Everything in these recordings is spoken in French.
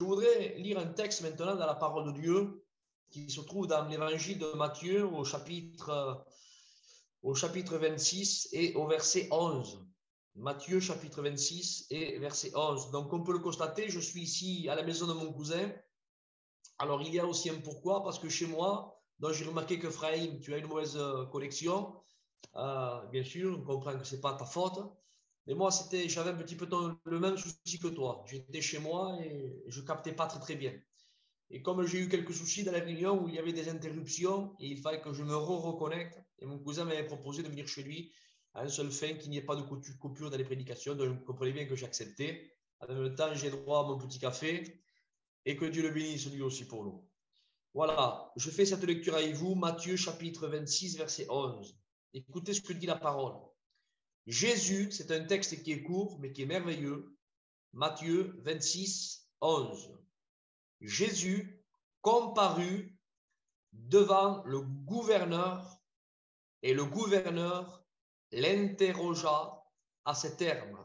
Je voudrais lire un texte maintenant dans la parole de Dieu qui se trouve dans l'évangile de Matthieu au chapitre 26 et au verset 11. Matthieu chapitre 26 et verset 11. Donc on peut le constater, je suis ici à la maison de mon cousin. Alors il y a aussi un pourquoi, parce que chez moi, donc j'ai remarqué que Frahim, tu as une mauvaise connexion. Bien sûr, on comprend que ce n'est pas ta faute. Mais moi, j'avais un petit peu le même souci que toi. J'étais chez moi et je ne captais pas très, très bien. Et comme j'ai eu quelques soucis dans la réunion où il y avait des interruptions et il fallait que je me reconnecte, et mon cousin m'avait proposé de venir chez lui à un seul fin qu'il n'y ait pas de coupure dans les prédications. Donc, vous comprenez bien que j'ai accepté. En même temps, j'ai droit à mon petit café et que Dieu le bénisse lui aussi pour nous. Voilà, je fais cette lecture avec vous, Matthieu chapitre 26, verset 11. Écoutez ce que dit la parole. Jésus, c'est un texte qui est court, mais qui est merveilleux. Matthieu 26, 11. Jésus comparut devant le gouverneur et le gouverneur l'interrogea à ces termes.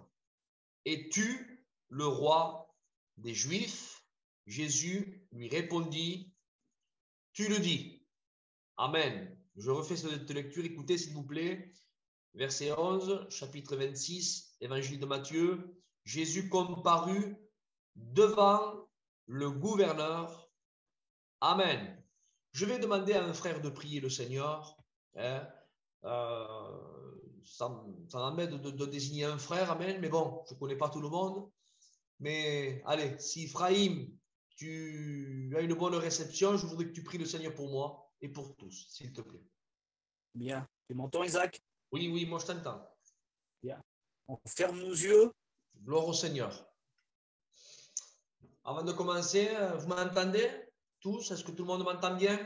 Es-tu le roi des Juifs? Jésus lui répondit, tu le dis. Amen. Je refais cette lecture, écoutez s'il vous plaît. Verset 11, chapitre 26, évangile de Matthieu. Jésus comparut devant le gouverneur. Amen. Je vais demander à un frère de prier le Seigneur. Ça m'embête de désigner un frère, amen, mais bon, je ne connais pas tout le monde. Mais allez, si Frahim, tu as une bonne réception, je voudrais que tu pries le Seigneur pour moi et pour tous, s'il te plaît. Bien. Tu m'entends, Isaac? Oui, moi je t'entends. Bien. On ferme nos yeux. Gloire au Seigneur. Avant de commencer, vous m'entendez tous? Est-ce que tout le monde m'entend bien?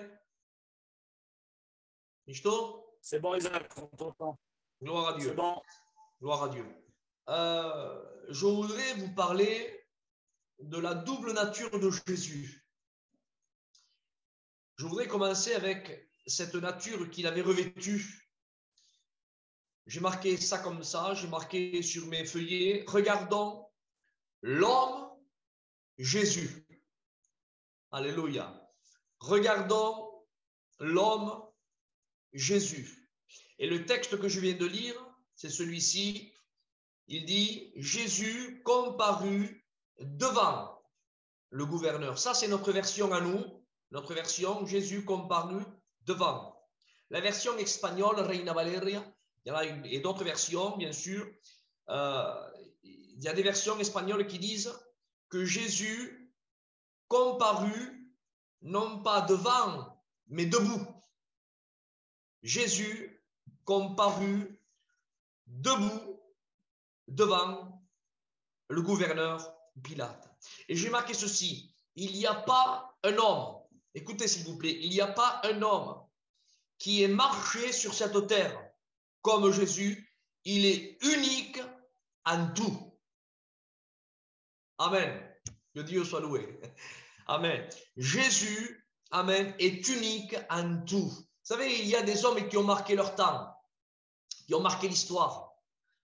Michto? C'est bon, Isaac, on t'entend. Gloire à Dieu. C'est bon. Gloire à Dieu. Je voudrais vous parler de la double nature de Jésus. Je voudrais commencer avec cette nature qu'il avait revêtue. J'ai marqué ça comme ça, j'ai marqué sur mes feuillets, regardons l'homme Jésus. Alléluia. Regardons l'homme Jésus. Et le texte que je viens de lire, c'est celui-ci. Il dit, Jésus comparut devant le gouverneur. Ça, c'est notre version à nous. Notre version, Jésus comparut devant. La version espagnole, Reina Valeria, il y en a et d'autres versions, bien sûr. Il y a des versions espagnoles qui disent que Jésus comparut non pas devant, mais debout. Jésus comparut debout devant le gouverneur Pilate. Et j'ai marqué ceci, il n'y a pas un homme, écoutez s'il vous plaît, il n'y a pas un homme qui ait marché sur cette terre comme Jésus, il est unique en tout. Amen. Que Dieu soit loué. Amen. Jésus, amen, est unique en tout. Vous savez, il y a des hommes qui ont marqué leur temps, qui ont marqué l'histoire.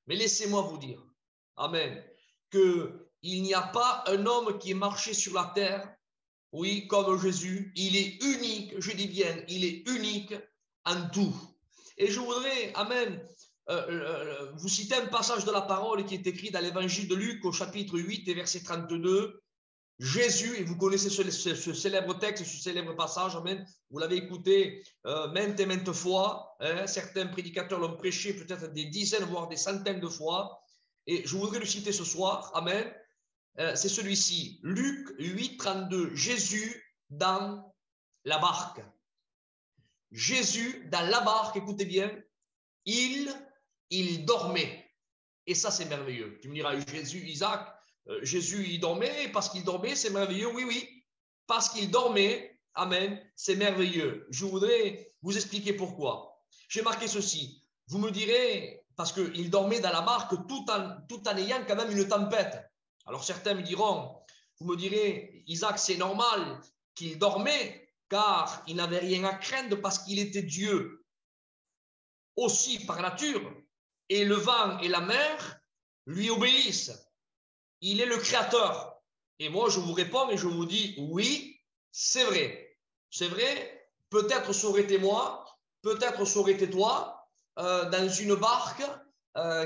Mais laissez-moi vous dire, amen, qu'il n'y a pas un homme qui est marché sur la terre, oui, comme Jésus. Il est unique, je dis bien, il est unique en tout. Et je voudrais, amen, vous citer un passage de la parole qui est écrit dans l'évangile de Luc au chapitre 8 et verset 32. Jésus, et vous connaissez ce célèbre texte, ce célèbre passage, amen, vous l'avez écouté maintes et maintes fois, hein, certains prédicateurs l'ont prêché peut-être des dizaines, voire des centaines de fois, et je voudrais le citer ce soir, amen, c'est celui-ci, Luc 8, 32, Jésus dans la barque. Jésus dans la barque, écoutez bien, il dormait, et ça c'est merveilleux. Tu me diras, Jésus, Isaac, Jésus, il dormait, parce qu'il dormait, c'est merveilleux. Oui, parce qu'il dormait, amen, c'est merveilleux. Je voudrais vous expliquer pourquoi. J'ai marqué ceci. Vous me direz, parce qu'il dormait dans la barque tout en ayant quand même une tempête. Alors certains me diront, vous me direz, Isaac, c'est normal qu'il dormait, car il n'avait rien à craindre parce qu'il était Dieu aussi par nature. Et le vent et la mer lui obéissent. Il est le créateur. Et moi, je vous réponds et je vous dis, oui, c'est vrai. C'est vrai, peut-être ça aurait été moi, peut-être ça aurait été toi, dans une barque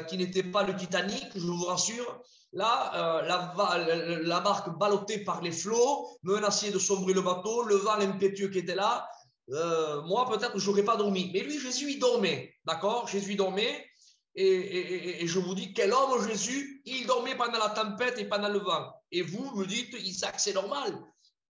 qui n'était pas le Titanic, je vous rassure. Là, la barque ballottée par les flots, menaçait de sombrer le bateau, le vent impétueux qui était là. Moi, peut-être je n'aurais pas dormi. Mais lui, Jésus, il dormait. D'accord? Jésus dormait. Et je vous dis, quel homme Jésus, il dormait pendant la tempête et pendant le vent. Et vous me dites, Isaac, c'est normal.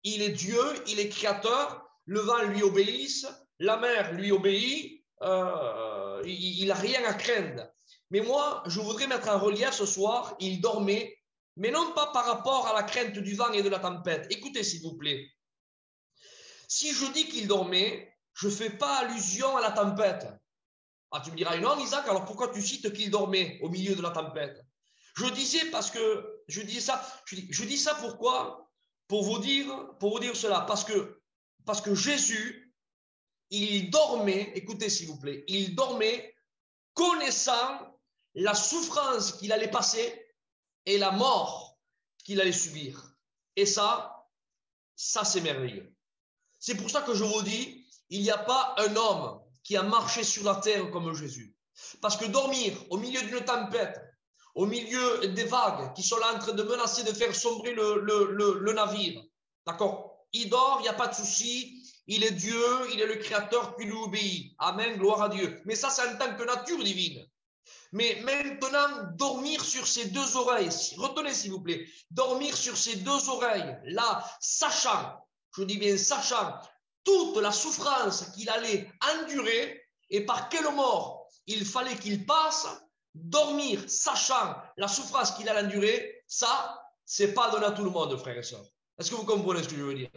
Il est Dieu, il est créateur, le vent lui obéisse, la mer lui obéit, il n'a rien à craindre. Mais moi, je voudrais mettre en relief ce soir, il dormait, mais non pas par rapport à la crainte du vent et de la tempête. Écoutez, s'il vous plaît. Si je dis qu'il dormait, je ne fais pas allusion à la tempête. Ah, tu me diras, non, Isaac, alors pourquoi tu cites qu'il dormait au milieu de la tempête? Je disais parce que, je dis ça pourquoi? Pour vous dire cela, parce que Jésus, il dormait, écoutez s'il vous plaît, il dormait connaissant la souffrance qu'il allait passer et la mort qu'il allait subir. Et ça c'est merveilleux. C'est pour ça que je vous dis, il n'y a pas un homme qui a marché sur la terre comme Jésus. Parce que dormir au milieu d'une tempête, au milieu des vagues qui sont là en train de menacer de faire sombrer le navire, d'accord? Il dort, il n'y a pas de souci, il est Dieu, il est le créateur, puis lui obéit. Amen, gloire à Dieu. Mais ça, c'est en tant que nature divine. Mais maintenant, dormir sur ses deux oreilles, retenez s'il vous plaît, dormir sur ses deux oreilles, là, sachant, je dis bien sachant, toute la souffrance qu'il allait endurer et par quelle mort il fallait qu'il passe, dormir sachant la souffrance qu'il allait endurer, ça, c'est pas donné à tout le monde, frères et sœurs. Est-ce que vous comprenez ce que je veux dire?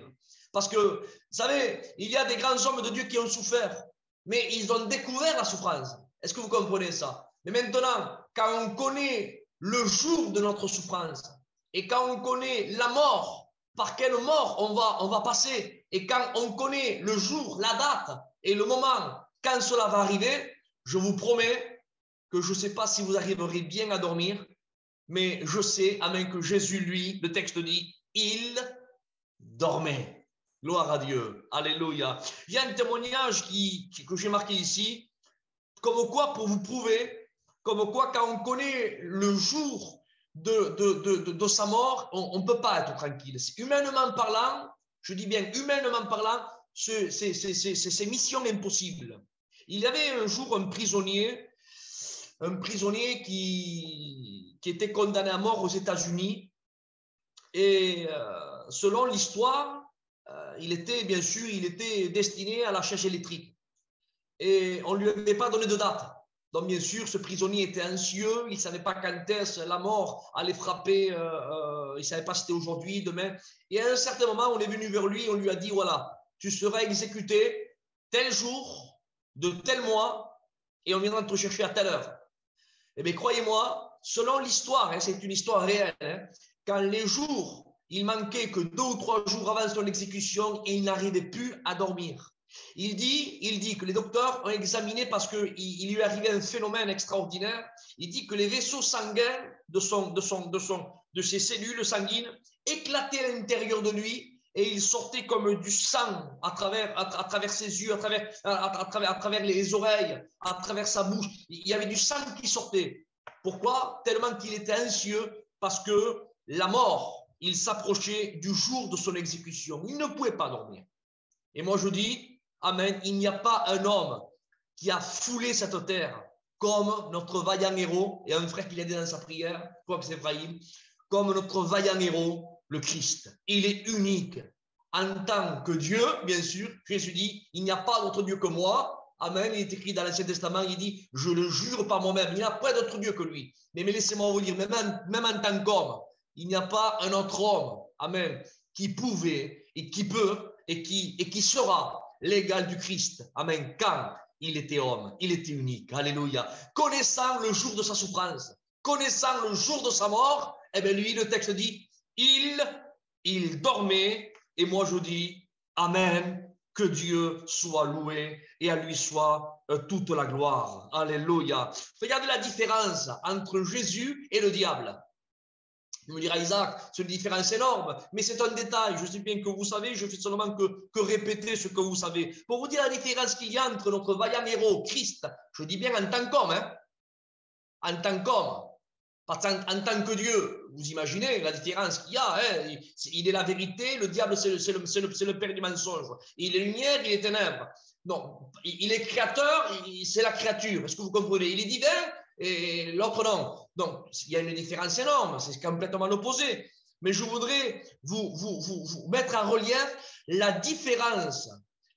Parce que, vous savez, il y a des grands hommes de Dieu qui ont souffert, mais ils ont découvert la souffrance. Est-ce que vous comprenez ça? Mais maintenant, quand on connaît le jour de notre souffrance et quand on connaît la mort, par quelle mort on va passer, et quand on connaît le jour, la date et le moment quand cela va arriver, je vous promets que je ne sais pas si vous arriverez bien à dormir, mais je sais, amen, que Jésus, lui, le texte dit, il dormait. Gloire à Dieu. Alléluia. Il y a un témoignage que j'ai marqué ici, comme quoi, pour vous prouver, comme quoi, quand on connaît le jour de sa mort, on ne peut pas être tranquille. Humainement parlant, je dis bien humainement parlant, c'est mission impossible. Il y avait un jour un prisonnier qui était condamné à mort aux États-Unis. Et selon l'histoire, il était destiné à la chaise électrique. Et on ne lui avait pas donné de date. Donc, bien sûr, ce prisonnier était anxieux, il ne savait pas quand est-ce la mort allait frapper, il ne savait pas si c'était aujourd'hui, demain. Et à un certain moment, on est venu vers lui et on lui a dit, voilà, tu seras exécuté tel jour, de tel mois, et on viendra te rechercher à telle heure. Eh bien, croyez-moi, selon l'histoire, c'est une histoire réelle, quand les jours, il manquait que 2 ou 3 jours avant son exécution et il n'arrivait plus à dormir. Il dit que les docteurs ont examiné parce qu'il lui arrivait un phénomène extraordinaire. Il dit que les vaisseaux sanguins de ses cellules sanguines éclataient à l'intérieur de lui et il sortait comme du sang à travers ses yeux, à travers les oreilles, à travers sa bouche. Il y avait du sang qui sortait. Pourquoi? Tellement qu'il était anxieux, parce que la mort, il s'approchait du jour de son exécution. Il ne pouvait pas dormir. Et moi je dis, amen, il n'y a pas un homme qui a foulé cette terre comme notre vaillant héros, et un frère qui l'a dit dans sa prière, je crois que c'est Ephraïm, comme notre vaillant héros, le Christ. Il est unique. En tant que Dieu, bien sûr, Jésus dit, il n'y a pas d'autre Dieu que moi. Amen, il est écrit dans l'Ancien Testament, il dit, je le jure par moi-même, il n'y a pas d'autre Dieu que lui. Mais laissez-moi vous dire, même en tant qu'homme, il n'y a pas un autre homme, amen, qui pouvait et qui peut et qui sera l'égal du Christ. Amen. Quand il était homme, il était unique. Alléluia. Connaissant le jour de sa souffrance, connaissant le jour de sa mort, eh bien lui, le texte dit, il dormait. Et moi, je dis, amen. Que Dieu soit loué et à lui soit toute la gloire. Alléluia. Regardez la différence entre Jésus et le diable. Tu me diras, Isaac, c'est une différence énorme, mais c'est un détail. Je sais bien que vous savez, je fais seulement que répéter ce que vous savez. Pour vous dire la différence qu'il y a entre notre vaillant héros, Christ, je dis bien en tant qu'homme, hein, en tant qu'homme, parce qu'en tant que Dieu, vous imaginez la différence qu'il y a. Hein, il est la vérité, le diable, c'est le père du mensonge. Il est lumière, il est ténèbres. Non, il est créateur, c'est la créature. Est-ce que vous comprenez? Il est divin et l'autre non. Donc, il y a une différence énorme, c'est complètement l'opposé. Mais je voudrais vous mettre en relief la différence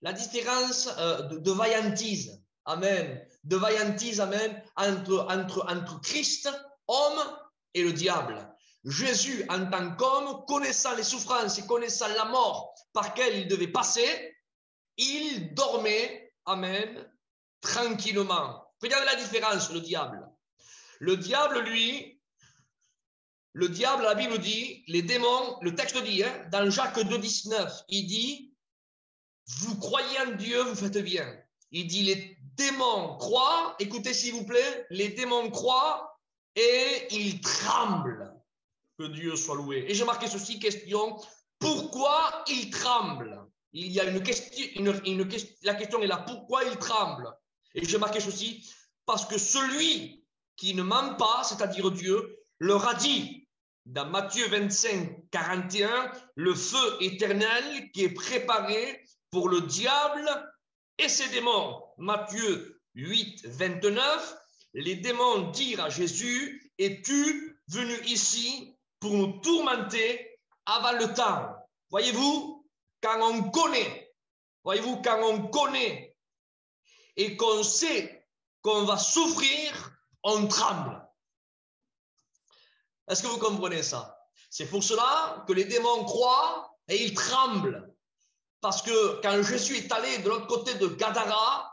de vaillantise, amen, de vaillantise, amen, entre Christ, homme, et le diable. Jésus, en tant qu'homme, connaissant les souffrances et connaissant la mort par laquelle il devait passer, il dormait, amen, tranquillement. Regardez la différence, le diable. Le diable, lui, la Bible dit, les démons, le texte dit, hein, dans Jacques 2, 19, il dit, vous croyez en Dieu, vous faites bien. Il dit, les démons croient, écoutez s'il vous plaît, les démons croient et ils tremblent. Que Dieu soit loué. Et j'ai marqué ceci, question, pourquoi ils tremblent? Il y a une question, la question est là, pourquoi ils tremblent? Et j'ai marqué ceci, parce que celui qui ne ment pas, c'est-à-dire Dieu, leur a dit, dans Matthieu 25, 41, le feu éternel qui est préparé pour le diable et ses démons. Matthieu 8, 29, les démons dirent à Jésus, es-tu venu ici pour nous tourmenter avant le temps? Voyez-vous, quand on connaît et qu'on sait qu'on va souffrir, on tremble. Est-ce que vous comprenez ça? C'est pour cela que les démons croient et ils tremblent. Parce que quand Jésus est allé de l'autre côté de Gadara,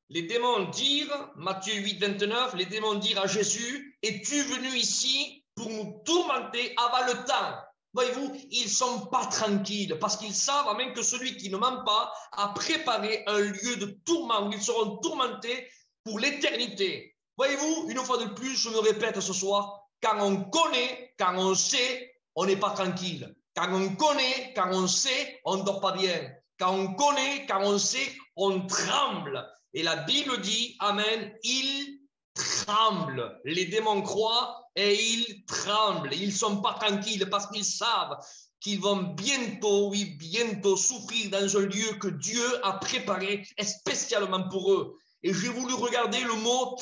les démons dirent, Matthieu 8, 29, les démons dirent à Jésus, es-tu venu ici pour nous tourmenter avant le temps? Voyez-vous, ils ne sont pas tranquilles parce qu'ils savent même que celui qui ne ment pas a préparé un lieu de tourment où ils seront tourmentés pour l'éternité. Voyez-vous, une fois de plus, je me répète ce soir, quand on connaît, quand on sait, on n'est pas tranquille. Quand on connaît, quand on sait, on ne dort pas bien. Quand on connaît, quand on sait, on tremble. Et la Bible dit, amen, ils tremblent. Les démons croient et ils tremblent. Ils ne sont pas tranquilles parce qu'ils savent qu'ils vont bientôt, oui, bientôt souffrir dans un lieu que Dieu a préparé spécialement pour eux. Et j'ai voulu regarder le mot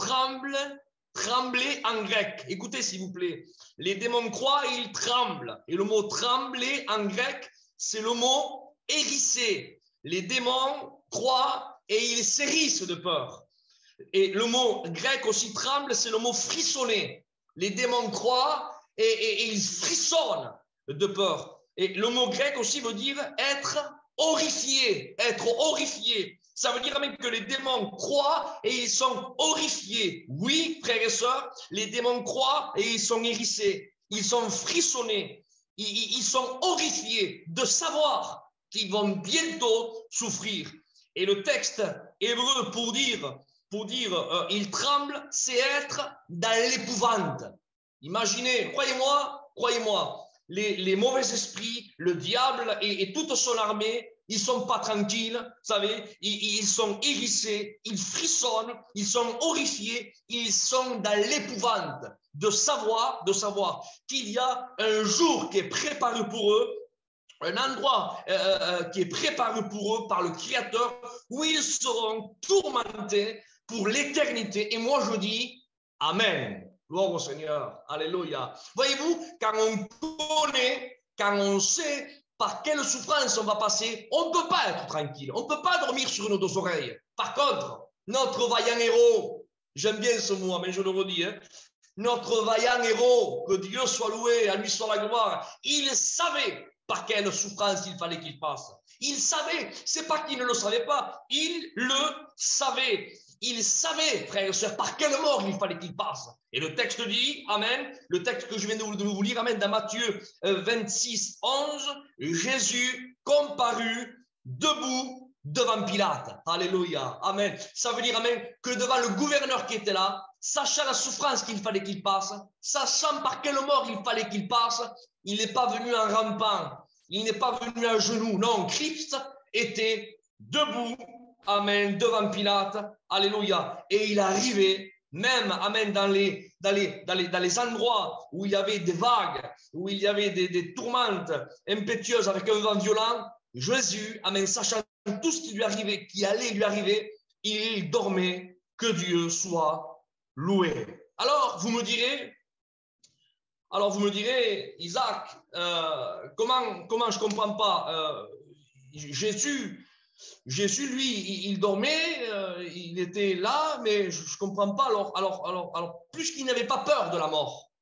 trembler en grec. Écoutez s'il vous plaît. Les démons croient et ils tremblent. Et le mot trembler en grec, c'est le mot hérisser. Les démons croient et ils s'hérissent de peur. Et le mot grec aussi tremble, c'est le mot frissonner. Les démons croient et ils frissonnent de peur. Et le mot grec aussi veut dire être horrifié, être horrifié. Ça veut dire même que les démons croient et ils sont horrifiés. Oui, frères et sœurs, les démons croient et ils sont hérissés. Ils sont frissonnés. Ils sont horrifiés de savoir qu'ils vont bientôt souffrir. Et le texte hébreu pour dire il tremble, c'est être dans l'épouvante. Imaginez, croyez-moi, les mauvais esprits, le diable et toute son armée, ils ne sont pas tranquilles, vous savez, ils sont hérissés, ils frissonnent, ils sont horrifiés, ils sont dans l'épouvante de savoir qu'il y a un jour qui est préparé pour eux, un endroit qui est préparé pour eux par le Créateur, où ils seront tourmentés pour l'éternité. Et moi, je dis Amen. Gloire au Seigneur. Alléluia. Voyez-vous, quand on connaît, quand on sait par quelle souffrance on va passer, on ne peut pas être tranquille. On ne peut pas dormir sur nos deux oreilles. Par contre, notre vaillant héros, j'aime bien ce mot, mais je le redis, hein, notre vaillant héros, que Dieu soit loué, à lui soit la gloire, il savait par quelle souffrance il fallait qu'il passe. Il savait, c'est pas qu'il ne le savait pas, il le savait. Il savait, frères et sœurs, par quelle mort il fallait qu'il passe. Et le texte dit, amen, le texte que je viens de vous lire, amen, dans Matthieu 26, 11, Jésus comparut debout devant Pilate. Alléluia, amen. Ça veut dire, amen, que devant le gouverneur qui était là, sachant la souffrance qu'il fallait qu'il passe, sachant par quelle mort il fallait qu'il passe, il n'est pas venu en rampant, il n'est pas venu à genoux. Non, Christ était debout, amen, devant Pilate, alléluia. Et il arrivait, même, amen, dans les endroits où il y avait des vagues, où il y avait des tourmentes impétueuses avec un vent violent, Jésus, amen, sachant tout ce qui lui arrivait, qui allait lui arriver, il dormait. Que Dieu soit loué. Alors, vous me direz, Isaac, comment je ne comprends pas Jésus, lui, il dormait, il était là, mais je ne comprends pas. Alors, plus qu'il n'avait pas peur de la mort,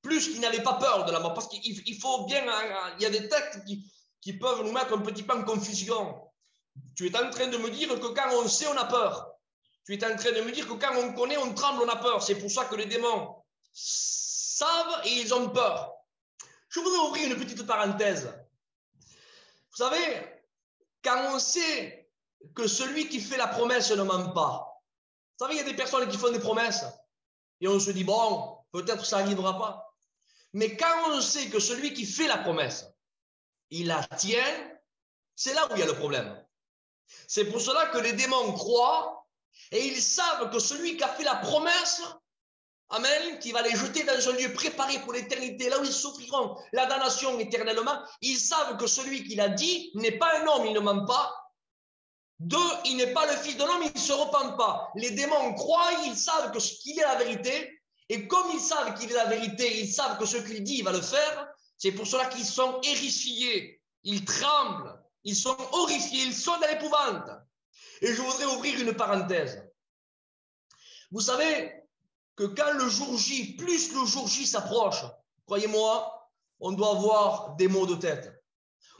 parce qu'il faut bien, il y a des textes qui peuvent nous mettre un petit peu en confusion. Tu es en train de me dire que quand on sait, on a peur. Tu es en train de me dire que quand on connaît, on tremble, on a peur. C'est pour ça que les démons savent et ils ont peur. Je voudrais ouvrir une petite parenthèse. Vous savez, quand on sait que celui qui fait la promesse ne ment pas, vous savez, il y a des personnes qui font des promesses et on se dit, bon, peut-être ça n'arrivera pas. Mais quand on sait que celui qui fait la promesse, il la tient, c'est là où il y a le problème. C'est pour cela que les démons croient et ils savent que celui qui a fait la promesse, amen, qui va les jeter dans un lieu préparé pour l'éternité, là où ils souffriront la damnation éternellement, ils savent que celui qui l'a dit n'est pas un homme, il ne ment pas. Deux, il n'est pas le fils de l'homme, il ne se repent pas. Les démons croient, ils savent qu'il est la vérité, et comme ils savent qu'il est la vérité, ils savent que ce qu'il dit, il va le faire. C'est pour cela qu'ils sont ériffiés, ils tremblent, ils sont horrifiés, ils sont dans l'épouvante. Et je voudrais ouvrir une parenthèse. Vous savez que quand le jour J, plus le jour J s'approche, croyez-moi, on doit avoir des maux de tête.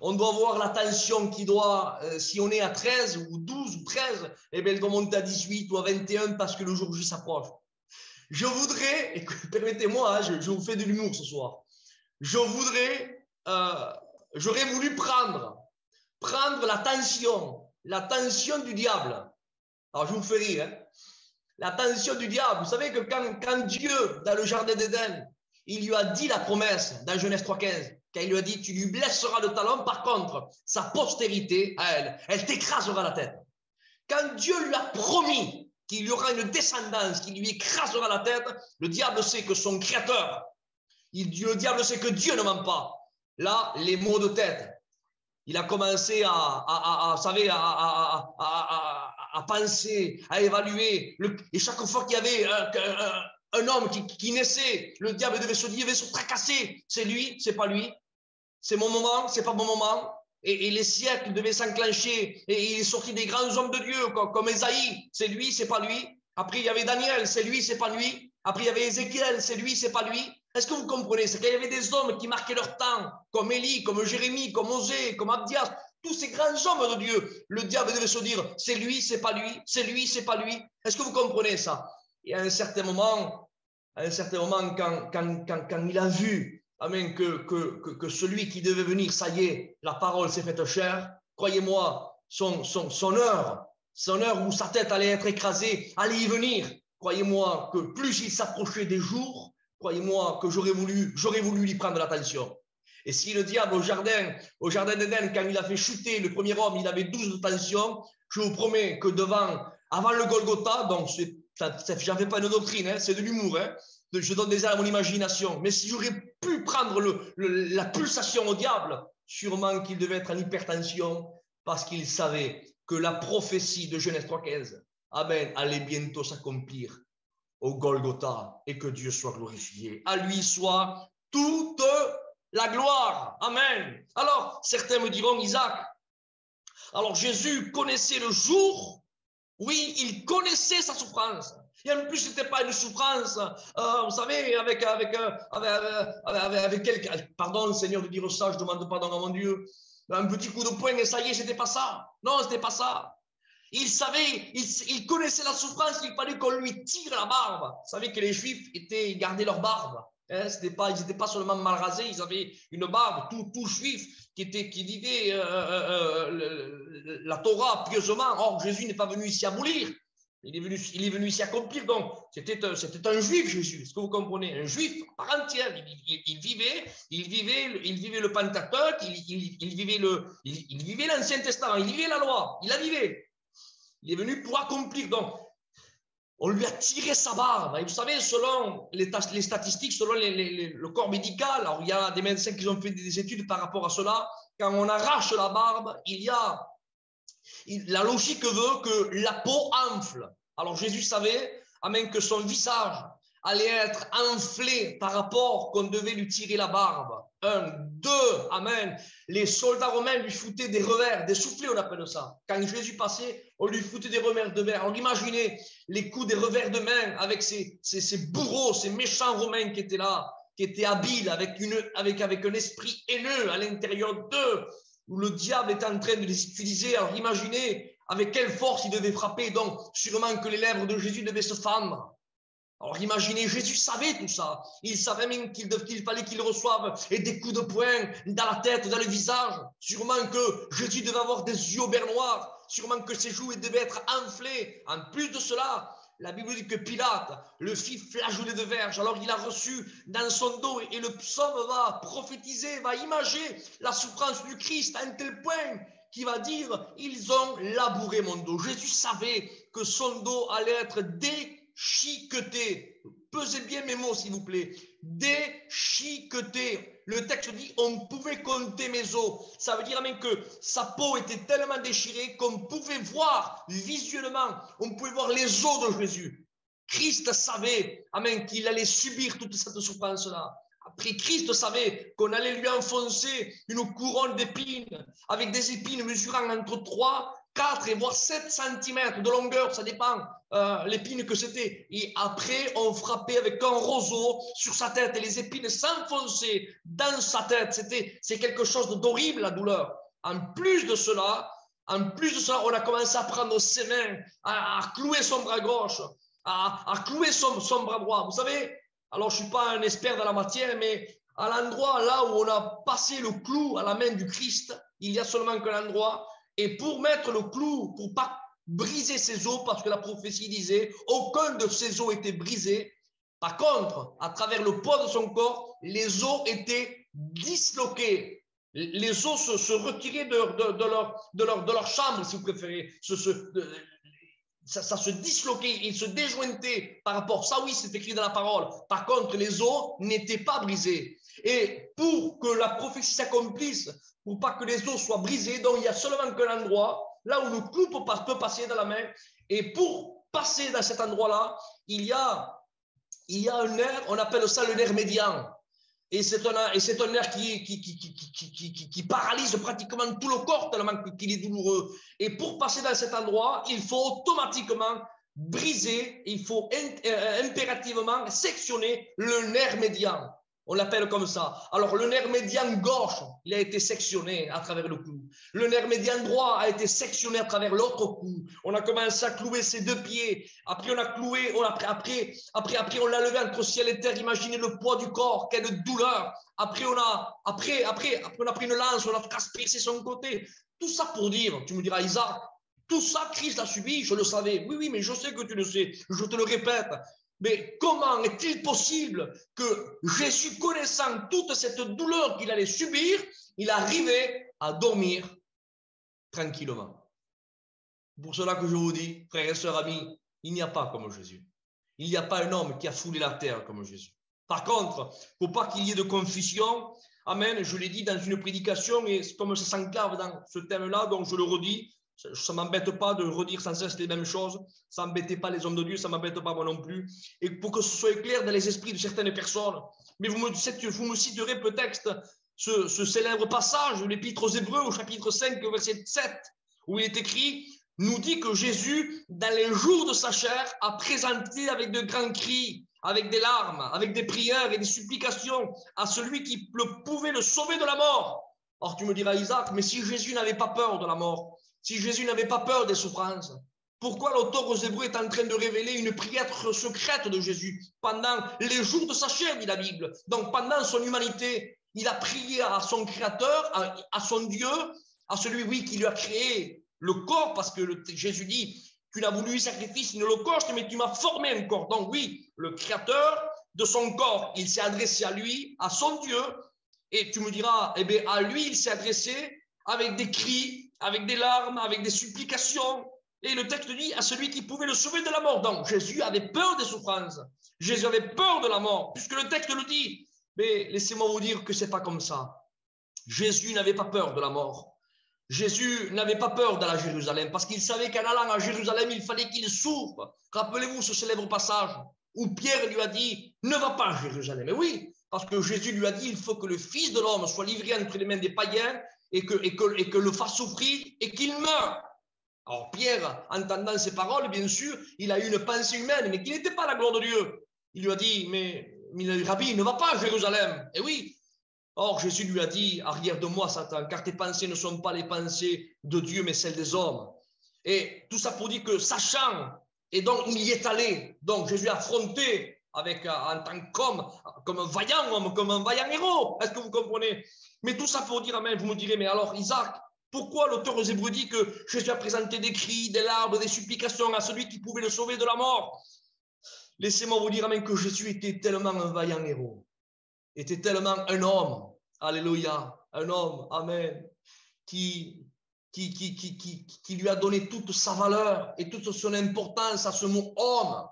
On doit voir la tension qui doit, si on est à 13 ou 12 ou 13, eh bien, elle doit monter à 18 ou à 21 parce que le jour J s'approche. Je voudrais, et permettez-moi, hein, je vous fais de l'humour ce soir, j'aurais voulu prendre la tension du diable. Alors, je vous fais rire, hein. La tension du diable. Vous savez que quand Dieu, dans le jardin d'Éden, il lui a dit la promesse, dans Genèse 3,15, quand il lui a dit, tu lui blesseras le talon, par contre, sa postérité, à elle t'écrasera la tête. Quand Dieu lui a promis qu'il y aura une descendance qui lui écrasera la tête, le diable sait que son créateur, le diable sait que Dieu ne ment pas. Là, les maux de tête. Il a commencé à penser, à évaluer. Et chaque fois qu'il y avait un homme qui naissait, le diable devait se tracasser. C'est lui, c'est pas lui. C'est mon moment, c'est pas mon moment. Et les siècles devaient s'enclencher. Et il est sorti des grands hommes de Dieu, comme Ésaïe. C'est lui, c'est pas lui. Après, il y avait Daniel, c'est lui, c'est pas lui. Après, il y avait Ézéchiel, c'est lui, c'est pas lui. Est-ce que vous comprenez? C'est qu'il y avait des hommes qui marquaient leur temps, comme Élie, comme Jérémie, comme Osée, comme Abdias, tous ces grands hommes de Dieu. Le diable devait se dire, c'est lui, c'est pas lui, c'est lui, c'est pas lui. Est-ce que vous comprenez ça? Et à un certain moment, quand il a vu, amen, que celui qui devait venir, ça y est, la parole s'est faite chair, croyez-moi, son heure où sa tête allait être écrasée, allait y venir. Croyez-moi que plus il s'approchait des jours, croyez-moi que j'aurais voulu lui prendre l'attention. Et si le diable au jardin d'Éden, quand il a fait chuter le premier homme, il avait 12 de tension, je vous promets que avant le Golgotha, donc j'en fais pas une doctrine, hein, c'est de l'humour, hein, je donne des ailes à mon imagination, mais si j'aurais pu prendre la pulsation au diable, sûrement qu'il devait être en hypertension, parce qu'il savait que la prophétie de Genèse 3,15, amen, allait bientôt s'accomplir au Golgotha, et que Dieu soit glorifié. À lui soit toute la gloire. Amen. Alors, certains me diront, Isaac, alors Jésus connaissait le jour, oui, il connaissait sa souffrance. Et en plus, ce n'était pas une souffrance, vous savez, avec quelqu'un, pardon, Seigneur, de dire ça, je demande pardon à mon Dieu, un petit coup de poing et ça y est, c'était pas ça. Non, c'était pas ça. Il savait, il connaissait la souffrance, il fallait qu'on lui tire la barbe. Vous savez que les Juifs ils gardaient leur barbe. Hein, ils n'étaient pas seulement mal rasés, ils avaient une barbe, tout juif qui vivait la Torah pieusement. Or, Jésus n'est pas venu ici abolir. Il est venu ici accomplir. Donc, c'était un juif, Jésus. Est-ce que vous comprenez? Un juif par entière. Il vivait le Pentateuque, il vivait l'Ancien Testament, il vivait la loi, il la vivait. Il est venu pour accomplir. Donc, on lui a tiré sa barbe. Et vous savez, selon les statistiques, selon le corps médical, alors il y a des médecins qui ont fait des études par rapport à cela. Quand on arrache la barbe, la logique veut que la peau enfle. Alors Jésus savait, amen, que son visage allait être enflé par rapport qu'on devait lui tirer la barbe. 1, 2, amen. Les soldats romains lui foutaient des revers, des soufflets, on appelle ça. Quand Jésus passait, on lui foutait des revers de verre. Alors imaginez les coups des revers de main avec ces bourreaux, ces méchants romains qui étaient là, qui étaient habiles, avec un esprit haineux à l'intérieur d'eux, où le diable est en train de les utiliser. Alors imaginez avec quelle force il devait frapper. Donc sûrement que les lèvres de Jésus devaient se fendre. Alors imaginez, Jésus savait tout ça. Il savait même qu'il fallait qu'il reçoive des coups de poing dans la tête, dans le visage. Sûrement que Jésus devait avoir des yeux au beurre noir. Sûrement que ses joues devaient être enflées. En plus de cela, la Bible dit que Pilate le fit flageoler de verge. Alors il a reçu dans son dos, et le psaume va prophétiser, va imager la souffrance du Christ à un tel point qu'il va dire, ils ont labouré mon dos. Jésus savait que son dos allait être déchiqueté. Pesez bien mes mots, s'il vous plaît. Déchiqueté. Le texte dit, on pouvait compter mes os. Ça veut dire même que sa peau était tellement déchirée qu'on pouvait voir visuellement, on pouvait voir les os de Jésus. Christ savait, amen, qu'il allait subir toute cette souffrance-là. Après, Christ savait qu'on allait lui enfoncer une couronne d'épines, avec des épines mesurant entre 3, 4 et voire 7 cm de longueur, ça dépend l'épine que c'était. Et après, on frappait avec un roseau sur sa tête et les épines s'enfonçaient dans sa tête. C'est quelque chose d'horrible, la douleur. En plus de cela, on a commencé à prendre ses mains, à clouer son bras gauche, à clouer son bras droit. Vous savez, alors je ne suis pas un expert dans la matière, mais à l'endroit là où on a passé le clou à la main du Christ, il y a seulement qu'un endroit. Et pour mettre le clou, pour ne pas briser ses os, parce que la prophétie disait, aucun de ses os était brisé. Par contre, à travers le poids de son corps, les os étaient disloqués. Les os se retiraient de leur chambre, si vous préférez. Ça se disloquait, ils se déjointaient par rapport. Ça, oui, c'est écrit dans la parole. Par contre, les os n'étaient pas brisés. Et pour que la prophétie s'accomplisse, pour pas que les os soient brisés, donc il y a seulement qu'un endroit, là où le clou peut passer dans la main. Et pour passer dans cet endroit-là, il y a un nerf, on appelle ça le nerf médian. Et c'est un nerf qui paralyse pratiquement tout le corps tellement qu'il est douloureux. Et pour passer dans cet endroit, il faut automatiquement briser, il faut impérativement sectionner le nerf médian. On l'appelle comme ça. Alors, le nerf médian gauche, il a été sectionné à travers le cou. Le nerf médian droit a été sectionné à travers l'autre cou. On a commencé à clouer ses deux pieds. Après, on a cloué, après, on l'a levé entre ciel et terre. Imaginez le poids du corps, quelle douleur. Après, on a pris une lance, on a transpercé son côté. Tout ça pour dire, tu me diras, Isaac, tout ça, Christ l'a subi, je le savais. Oui, mais je sais que tu le sais. Je te le répète. Mais comment est-il possible que Jésus, connaissant toute cette douleur qu'il allait subir, il arrivait à dormir tranquillement? Pour cela que je vous dis, frères et sœurs, amis, il n'y a pas comme Jésus. Il n'y a pas un homme qui a foulé la terre comme Jésus. Par contre, il ne faut pas qu'il y ait de confusion. Amen, je l'ai dit dans une prédication, et comme ça s'enclave dans ce thème-là, donc je le redis, ça ne m'embête pas de redire sans cesse les mêmes choses. Ça n'embêtait pas les hommes de Dieu, ça ne m'embête pas moi non plus. Et pour que ce soit clair dans les esprits de certaines personnes, mais vous me citerez peut-être ce célèbre passage de l'Épître aux Hébreux au chapitre 5, verset 7, où il est écrit, nous dit que Jésus, dans les jours de sa chair, a présenté avec de grands cris, avec des larmes, avec des prières et des supplications à celui qui pouvait le sauver de la mort. Or, tu me diras, Isaac, mais si Jésus n'avait pas peur de la mort, si Jésus n'avait pas peur des souffrances, pourquoi l'auteur aux Hébreux est en train de révéler une prière secrète de Jésus pendant les jours de sa chair, dit la Bible? Donc, pendant son humanité, il a prié à son Créateur, à son Dieu, à celui, oui, qui lui a créé le corps, parce que Jésus dit, Tu n'as voulu sacrifice ni holocauste, mais tu m'as formé un corps. Donc oui, le créateur de son corps, il s'est adressé à lui, à son Dieu, et tu me diras, eh bien, à lui, il s'est adressé avec des cris, avec des larmes, avec des supplications. Et le texte dit à celui qui pouvait le sauver de la mort. Donc Jésus avait peur des souffrances. Jésus avait peur de la mort, puisque le texte le dit. Mais laissez-moi vous dire que ce n'est pas comme ça. Jésus n'avait pas peur de la mort. Jésus n'avait pas peur d'aller à Jérusalem, parce qu'il savait qu'en allant à Jérusalem, il fallait qu'il souffre. Rappelez-vous ce célèbre passage où Pierre lui a dit « Ne va pas à Jérusalem ». Mais oui, parce que Jésus lui a dit « Il faut que le Fils de l'homme soit livré entre les mains des païens et que le fasse souffrir et qu'il meure ». Alors Pierre, entendant ces paroles, bien sûr, il a eu une pensée humaine, mais qui n'était pas la gloire de Dieu. Il lui a dit « Mais Rabbi, ne va pas à Jérusalem ». Et oui. Or, Jésus lui a dit, arrière de moi, Satan, car tes pensées ne sont pas les pensées de Dieu, mais celles des hommes. Et tout ça pour dire que, sachant, et donc il y est allé. Donc Jésus a affronté avec, en tant qu'homme, comme un vaillant homme, comme un vaillant héros. Est-ce que vous comprenez? Mais tout ça pour dire, amen, vous me direz, mais alors Isaac, pourquoi l'auteur aux Hébreux dit que Jésus a présenté des cris, des larmes, des supplications à celui qui pouvait le sauver de la mort? Laissez-moi vous dire, amen, que Jésus était tellement un vaillant héros, était tellement un homme, alléluia, un homme, amen, qui lui a donné toute sa valeur et toute son importance à ce mot homme.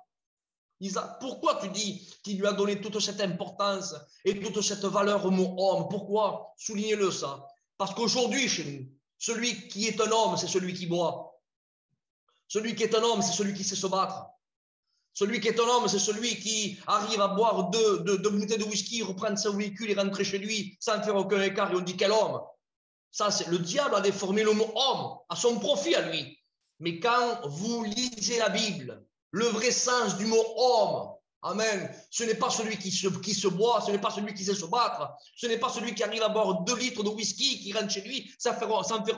Isaac, pourquoi tu dis qu'il lui a donné toute cette importance et toute cette valeur au mot homme? Pourquoi? Soulignez-le ça. Parce qu'aujourd'hui, chez nous, celui qui est un homme, c'est celui qui boit. Celui qui est un homme, c'est celui qui sait se battre. Celui qui est un homme, c'est celui qui arrive à boire deux bouteilles de whisky, reprendre son véhicule et rentrer chez lui sans faire aucun écart. Et on dit quel homme? Ça, c'est le diable a déformé le mot homme à son profit à lui. Mais quand vous lisez la Bible, le vrai sens du mot homme, amen, ce n'est pas celui qui se boit, ce n'est pas celui qui sait se battre, ce n'est pas celui qui arrive à boire 2 litres de whisky, qui rentre chez lui sans faire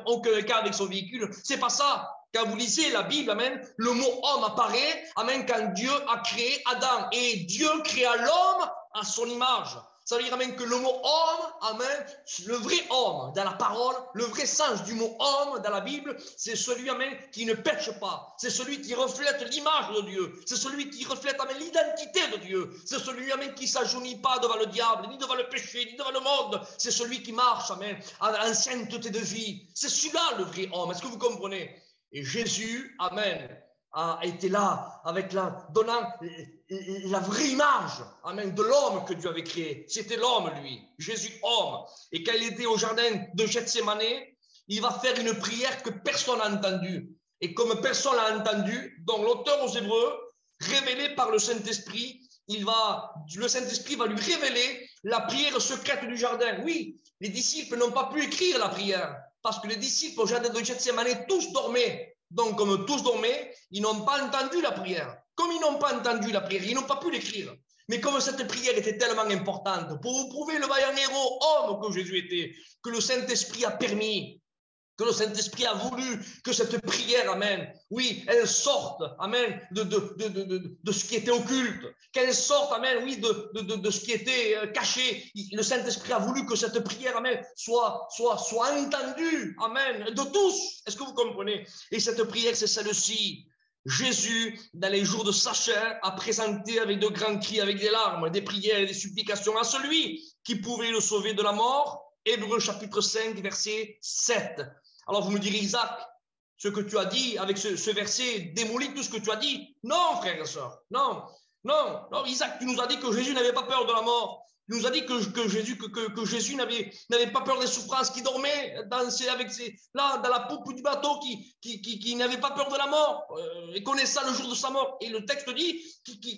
aucun écart avec son véhicule. C'est pas ça. Quand vous lisez la Bible, amen, le mot homme apparaît, amen, quand Dieu a créé Adam. Et Dieu créa l'homme à son image. Ça veut dire, amen, que le mot homme, amen, le vrai homme dans la parole, le vrai sens du mot homme dans la Bible, c'est celui, amen, qui ne pêche pas. C'est celui qui reflète l'image de Dieu. C'est celui qui reflète, amen, l'identité de Dieu. C'est celui, amen, qui ne s'agenouille pas devant le diable, ni devant le péché, ni devant le monde. C'est celui qui marche, amen, en sainteté de vie. C'est celui-là le vrai homme. Est-ce que vous comprenez? Et Jésus, amen, a été là avec donnant la vraie image, amen, de l'homme que Dieu avait créé. C'était l'homme, lui, Jésus homme. Et quand il était au jardin de Gethsémane, il va faire une prière que personne n'a entendue. Et comme personne l'a entendue, donc l'auteur aux Hébreux, révélé par le Saint-Esprit, le Saint-Esprit va lui révéler la prière secrète du jardin. Oui, les disciples n'ont pas pu écrire la prière. Parce que les disciples au jardin de Gethsémane, tous dormaient. Donc, comme tous dormaient, ils n'ont pas entendu la prière. Comme ils n'ont pas entendu la prière, ils n'ont pas pu l'écrire. Mais comme cette prière était tellement importante, pour vous prouver le vaillant héros homme que Jésus était, que le Saint-Esprit a permis, que le Saint-Esprit a voulu que cette prière, amen, oui, elle sorte, amen, de ce qui était occulte, qu'elle sorte, amen, oui, de ce qui était caché. Le Saint-Esprit a voulu que cette prière, amen, soit entendue, amen, de tous. Est-ce que vous comprenez? Et cette prière, c'est celle-ci. Jésus, dans les jours de sa chair, a présenté avec de grands cris, avec des larmes, des prières et des supplications à celui qui pouvait le sauver de la mort. Hébreux chapitre 5, verset 7. Alors vous me direz, Isaac, ce que tu as dit avec ce verset démolit tout ce que tu as dit. Non, frère et soeur, non. Isaac, tu nous as dit que Jésus n'avait pas peur de la mort. Tu nous as dit que Jésus n'avait pas peur des souffrances, qu'il dormait dans la poupe du bateau, qui n'avait pas peur de la mort, et connaissant le jour de sa mort. Et le texte dit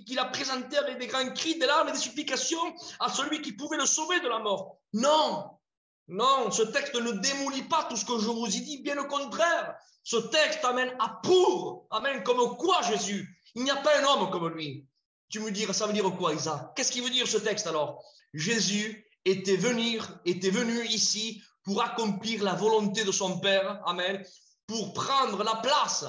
qu'il a présenté avec des grands cris, des larmes et des supplications à celui qui pouvait le sauver de la mort. Non, ce texte ne démolit pas tout ce que je vous ai dit, bien au contraire. Ce texte approuve, comme quoi Jésus, il n'y a pas un homme comme lui. Tu me diras, ça veut dire quoi, Isaac? Qu'est-ce qu'il veut dire ce texte alors? Jésus était venu ici pour accomplir la volonté de son Père, amen, pour prendre la place,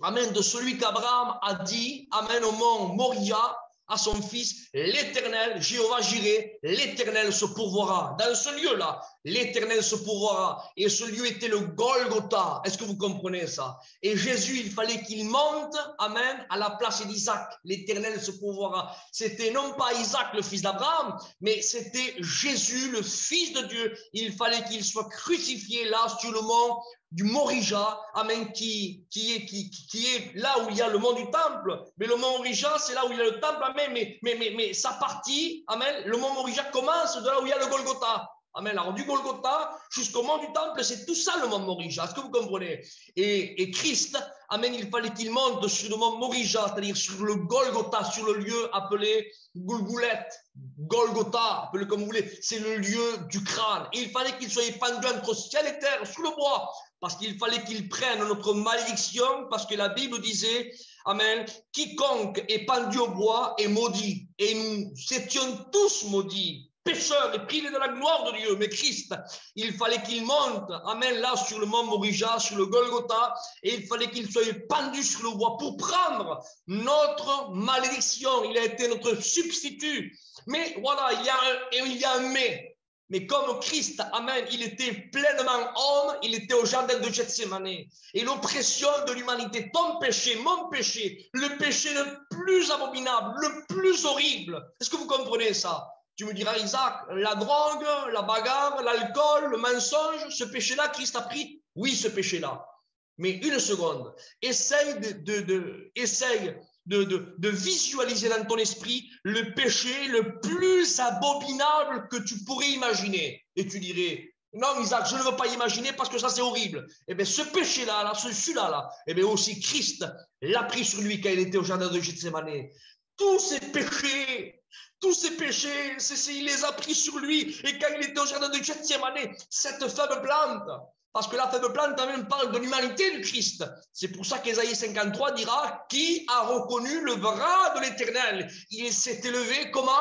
amen, de celui qu'Abraham a dit, amen, au mont Moria, à son fils, l'Éternel, Jéhovah Jireh, l'Éternel se pourvoira. Dans ce lieu-là, l'Éternel se pourvoira. Et ce lieu était le Golgotha. Est-ce que vous comprenez ça? Et Jésus, il fallait qu'il monte, amen, à la place d'Isaac. L'Éternel se pourvoira. C'était non pas Isaac, le fils d'Abraham, mais c'était Jésus, le Fils de Dieu. Il fallait qu'il soit crucifié là, sur le mont du Morija, amen, qui est là où il y a le mont du temple. Mais le mont Morija, c'est là où il y a le temple, amen. Mais sa partie, amen, le mont Morija commence de là où il y a le Golgotha. Amen. Alors, du Golgotha jusqu'au mont du temple, c'est tout ça le mont Morija. Est-ce que vous comprenez? Et Christ, amen, il fallait qu'il monte sur le mont Morija, c'est-à-dire sur le Golgotha, sur le lieu appelé Golgoulette, Golgotha, appelez comme vous voulez. C'est le lieu du crâne. Et il fallait qu'il soit pendu entre ciel et terre, sous le bois, parce qu'il fallait qu'il prenne notre malédiction, parce que la Bible disait, amen, quiconque est pendu au bois est maudit. Et nous étions tous maudits, pécheurs et privés de la gloire de Dieu. Mais Christ, il fallait qu'il monte, amen, là sur le mont Morija, sur le Golgotha, et il fallait qu'il soit pendu sur le bois pour prendre notre malédiction. Il a été notre substitut. Mais voilà, il y a un mais. Mais comme Christ, amen, il était pleinement homme, il était au jardin de Gethsémane. Et l'oppression de l'humanité, ton péché, mon péché, le péché le plus abominable, le plus horrible. Est-ce que vous comprenez ça? Tu me diras, Isaac, la drogue, la bagarre, l'alcool, le mensonge, ce péché-là, Christ a pris? Oui, ce péché-là. Mais une seconde, essaye de visualiser dans ton esprit le péché le plus abominable que tu pourrais imaginer. Et tu dirais, non, Isaac, je ne veux pas imaginer parce que ça, c'est horrible. Eh bien, ce péché-là, celui-là, eh bien, aussi Christ l'a pris sur lui quand il était au jardin de Gethsémane. Tous ces péchés, il les a pris sur lui. Et quand il était au jardin de Gethsémane, cette faible plante, parce que la faible plante même parle de l'humanité du Christ. C'est pour ça qu'Ésaïe 53 dira, qui a reconnu le bras de l'Éternel? Il s'est élevé comment?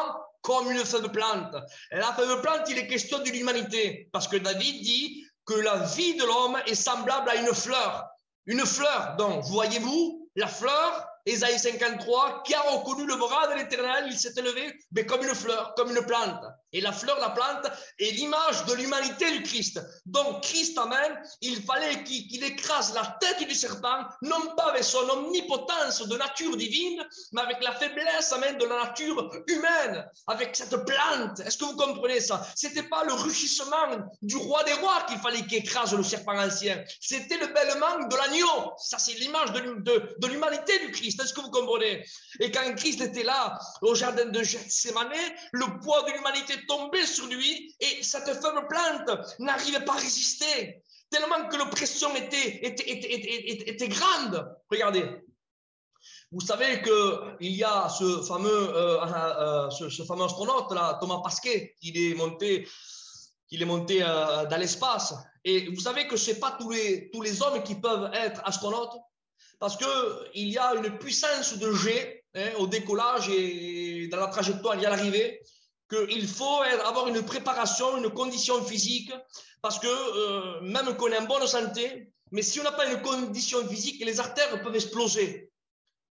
Comme une faible plante. Et la faible plante, il est question de l'humanité. Parce que David dit que la vie de l'homme est semblable à une fleur. Une fleur, donc, voyez-vous, la fleur, Ésaïe 53, qui a reconnu le bras de l'Éternel, il s'est élevé, mais comme une fleur, comme une plante. Et la fleur, la plante, est l'image de l'humanité du Christ. Donc, Christ, amen, il fallait qu'il écrase la tête du serpent, non pas avec son omnipotence de nature divine, mais avec la faiblesse, amen, de la nature humaine, avec cette plante. Est-ce que vous comprenez ça? C'était pas le rugissement du roi des rois qu'il fallait qu'il écrase le serpent ancien. C'était le bêlement de l'agneau. Ça, c'est l'image de l'humanité du Christ. Est-ce que vous comprenez? Et quand Christ était là, au jardin de Gethsémane, le poids de l'humanité tombait sur lui et cette faible plante n'arrivait pas à résister, tellement que l'oppression était grande. Regardez. Vous savez qu'il y a ce fameux astronaute, là, Thomas Pesquet, qui est monté dans l'espace. Et vous savez que ce n'est pas tous les hommes qui peuvent être astronautes, parce qu'il y a une puissance de jet au décollage et dans la trajectoire et à l'arrivée, qu'il faut avoir une préparation, une condition physique, parce que même qu'on est en bonne santé, mais si on n'a pas une condition physique, les artères peuvent exploser.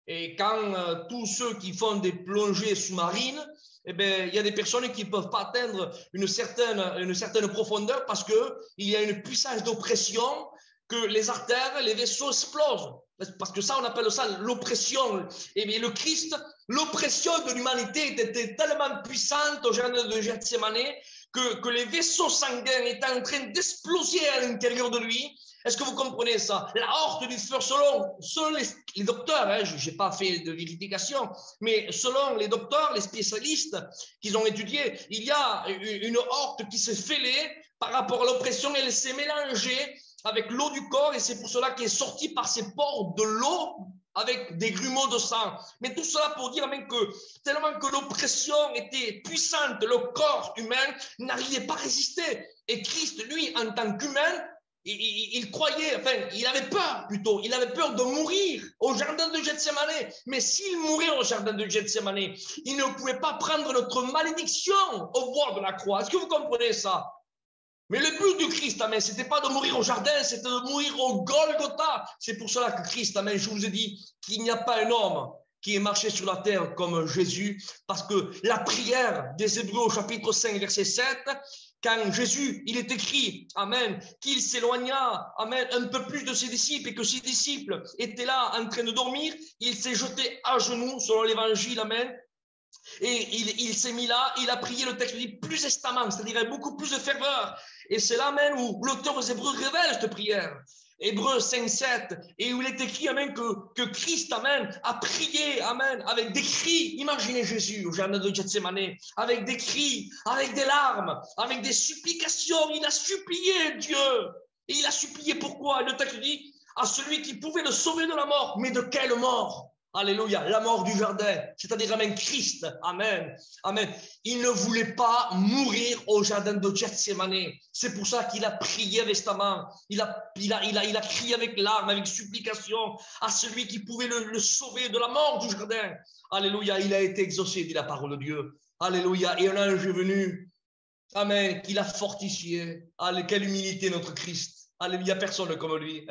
Et quand tous ceux qui font des plongées sous-marines, eh bien, il y a des personnes qui ne peuvent pas atteindre une certaine profondeur parce qu'il y a une puissance d'oppression que les artères, les vaisseaux explosent. Parce que ça, on appelle ça l'oppression. Et bien, le Christ, l'oppression de l'humanité était tellement puissante au jardin de Gethsémane que les vaisseaux sanguins étaient en train d'exploser à l'intérieur de lui. Est-ce que vous comprenez ça? La horte du feu, selon les docteurs, je n'ai pas fait de vérification, mais selon les docteurs, les spécialistes qu'ils ont étudiés, il y a une horte qui s'est fêlée par rapport à l'oppression, elle s'est mélangée avec l'eau du corps et c'est pour cela qu'elle est sortie par ses pores de l'eau avec des grumeaux de sang. Mais tout cela pour dire même que tellement que l'oppression était puissante, le corps humain n'arrivait pas à résister. Et Christ, lui, en tant qu'humain, il croyait, enfin, il avait peur plutôt, il avait peur de mourir au jardin de Gethsémane. Mais s'il mourait au jardin de Gethsémane, il ne pouvait pas prendre notre malédiction au bord de la croix. Est-ce que vous comprenez ça? Mais le but du Christ, amen, ce n'était pas de mourir au jardin, c'était de mourir au Golgotha. C'est pour cela que Christ, amen, je vous ai dit qu'il n'y a pas un homme qui ait marché sur la terre comme Jésus, parce que la prière des Hébreux au chapitre 5, verset 7, quand Jésus, il est écrit, amen, qu'il s'éloigna, amen, un peu plus de ses disciples et que ses disciples étaient là en train de dormir, il s'est jeté à genoux, selon l'évangile, amen, et il s'est mis là, il a prié, le texte dit plus estamment, c'est-à-dire avec beaucoup plus de ferveur. Et c'est là même où l'auteur aux Hébreux révèle cette prière. Hébreux 5, 7, et où il est écrit, amen, que Christ, amen, a prié, amen, avec des cris. Imaginez Jésus au jardin de Gethsémane, avec des cris, avec des larmes, avec des supplications. Il a supplié Dieu. Et il a supplié pourquoi? Le texte dit, à celui qui pouvait le sauver de la mort. Mais de quelle mort? Alléluia, la mort du jardin, c'est-à-dire, amen, Christ, amen, amen. Il ne voulait pas mourir au jardin de Gethsémane. C'est pour ça qu'il a prié restamment. Il a crié avec larmes, avec supplication à celui qui pouvait le sauver de la mort du jardin. Alléluia, il a été exaucé, dit la parole de Dieu. Alléluia, et un ange est venu, amen, qu'il a fortifié. Quelle humilité notre Christ. Alléluia, personne comme lui.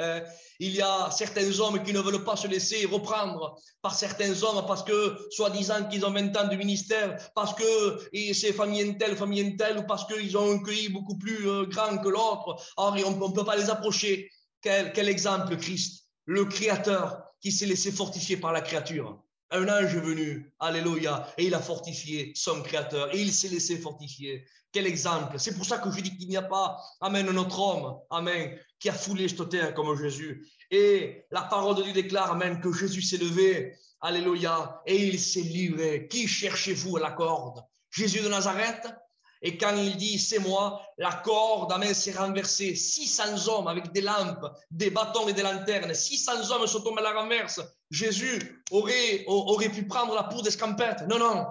Il y a certains hommes qui ne veulent pas se laisser reprendre par certains hommes parce que, soi-disant qu'ils ont 20 ans de ministère, parce que c'est famille telle, ou parce qu'ils ont un QI beaucoup plus grand que l'autre. Alors, on ne peut pas les approcher. Quel exemple, Christ, le Créateur qui s'est laissé fortifier par la créature. Un ange est venu, alléluia, et il a fortifié son Créateur, et il s'est laissé fortifier. Quel exemple! C'est pour ça que je dis qu'il n'y a pas, amen, un autre homme, amen, qui a foulé cette terre comme Jésus. Et la parole de Dieu déclare, amen, que Jésus s'est levé, alléluia, et il s'est livré. Qui cherchez-vous à la corde? Jésus de Nazareth? Et quand il dit, c'est moi, la corde, amen, s'est renversée. 600 hommes avec des lampes, des bâtons et des lanternes, 600 hommes se tombent à la renverse. Jésus aurait pu prendre la poudre d'escampette. Non, non,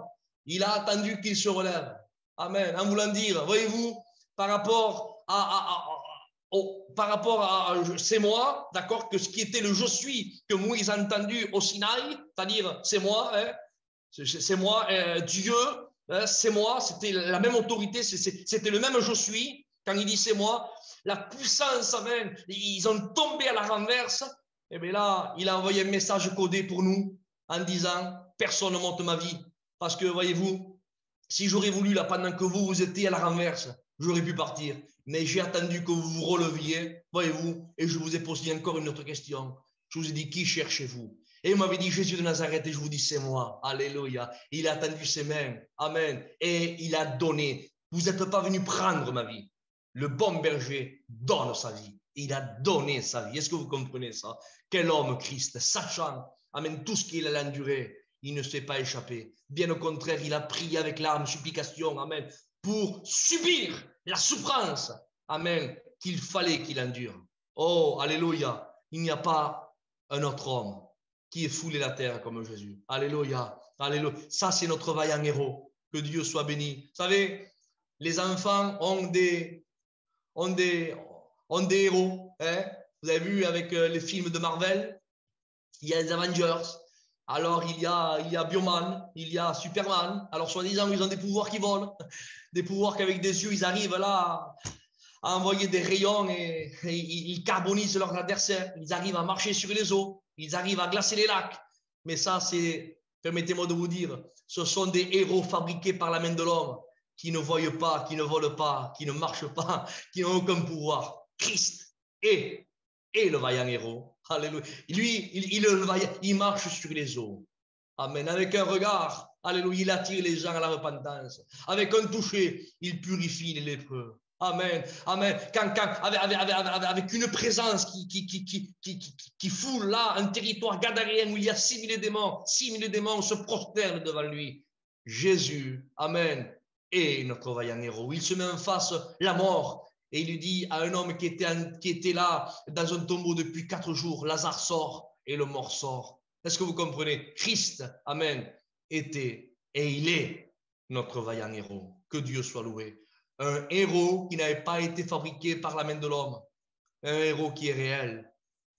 il a attendu qu'il se relève. Amen. En voulant dire, voyez-vous, par rapport à c'est moi, d'accord, que ce qui était le je suis que Moïse a entendu au Sinaï, c'est-à-dire c'est moi, hein, c'est moi, Dieu, hein, c'est moi, c'était la même autorité, c'était le même je suis. Quand il dit c'est moi, la puissance, amen, ils ont tombé à la renverse. Et bien là, il a envoyé un message codé pour nous en disant personne ne monte ma vie. Parce que, voyez-vous, si j'aurais voulu, là, pendant que vous étiez à la renverse, j'aurais pu partir. Mais j'ai attendu que vous vous releviez, voyez-vous, et je vous ai posé encore une autre question. Je vous ai dit, qui cherchez-vous? Et il m'avait dit Jésus de Nazareth, et je vous dis, c'est moi. Alléluia. Il a tendu ses mains. Amen. Et il a donné. Vous n'êtes pas venu prendre ma vie. Le bon berger donne sa vie. Il a donné sa vie. Est-ce que vous comprenez ça? Quel homme Christ, sachant, amen, tout ce qu'il a enduré, il ne s'est pas échappé. Bien au contraire, il a prié avec larmes, supplications, amen, pour subir la souffrance, amen, qu'il fallait qu'il endure. Oh, alléluia. Il n'y a pas un autre homme qui ait foulé la terre comme Jésus. Alléluia. Alléluia. Ça, c'est notre vaillant héros. Que Dieu soit béni. Vous savez, les enfants ont des héros. Hein? Vous avez vu avec les films de Marvel, il y a les Avengers. Alors, il y a Bioman, il y a Superman. Alors, soi-disant, ils ont des pouvoirs qui volent, des pouvoirs qu'avec des yeux, ils arrivent là à envoyer des rayons et ils carbonisent leurs adversaires. Ils arrivent à marcher sur les eaux, ils arrivent à glacer les lacs. Mais ça, c'est, permettez-moi de vous dire, ce sont des héros fabriqués par la main de l'homme qui ne voient pas, qui ne volent pas, qui ne marchent pas, qui n'ont aucun pouvoir. Christ est le vaillant héros. Alléluia. Lui, il marche sur les eaux. Amen. Avec un regard, alléluia, il attire les gens à la repentance. Avec un toucher, il purifie les lépreux. Amen. Amen. Avec une présence qui foule là un territoire gadaréen où il y a 6000 démons. 6000 démons se prosternent devant lui. Jésus, amen, est notre vaillant héros. Il se met en face la mort. Et il lui dit à un homme qui était là dans un tombeau depuis 4 jours, Lazare sort et le mort sort. Est-ce que vous comprenez? Christ, amen, était et il est notre vaillant héros. Que Dieu soit loué. Un héros qui n'avait pas été fabriqué par la main de l'homme. Un héros qui est réel.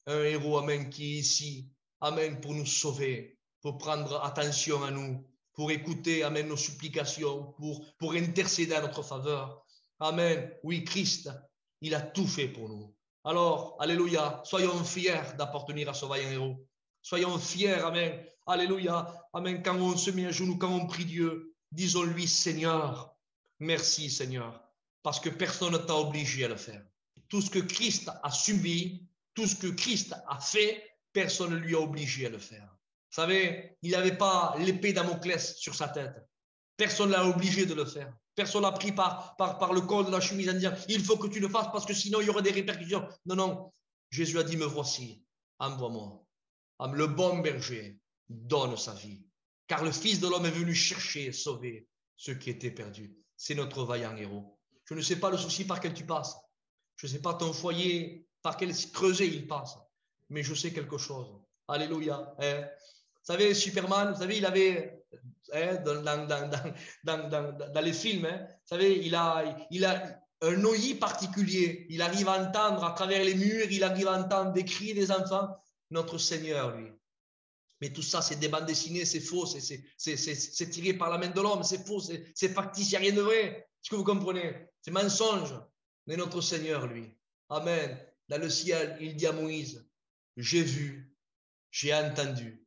Un héros, amen, qui est ici, amen, pour nous sauver, pour prendre attention à nous, pour écouter, amen, nos supplications, pour intercéder à notre faveur. Amen. Oui, Christ, il a tout fait pour nous. Alors, alléluia, soyons fiers d'appartenir à ce vaillant héros. Soyons fiers, amen, Alléluia. Amen. Quand on se met à genoux, quand on prie Dieu, disons-lui, Seigneur, merci Seigneur, parce que personne ne t'a obligé à le faire. Tout ce que Christ a subi, tout ce que Christ a fait, personne ne lui a obligé à le faire. Vous savez, il n'avait pas l'épée Damoclès sur sa tête. Personne ne l'a obligé de le faire. Personne n'a pris par le col de la chemise en disant il faut que tu le fasses parce que sinon il y aura des répercussions. Non, non. Jésus a dit me voici, envoie-moi. Le bon berger donne sa vie. Car le Fils de l'homme est venu chercher et sauver ceux qui étaient perdus. C'est notre vaillant héros. Je ne sais pas le souci par quel tu passes. Je ne sais pas ton foyer par quel creuset il passe. Mais je sais quelque chose. Alléluia. Vous savez, Superman, vous savez, il avait, dans les films, vous savez, il a un ouïe particulier. Il arrive à entendre à travers les murs, il arrive à entendre des cris des enfants. Notre Seigneur, lui. Mais tout ça, c'est des bandes dessinées, c'est faux, c'est tiré par la main de l'homme, c'est faux, c'est factice, il n'y a rien de vrai. Est-ce que vous comprenez? C'est mensonge. Mais notre Seigneur, lui, amen, dans le ciel, il dit à Moïse, j'ai vu, j'ai entendu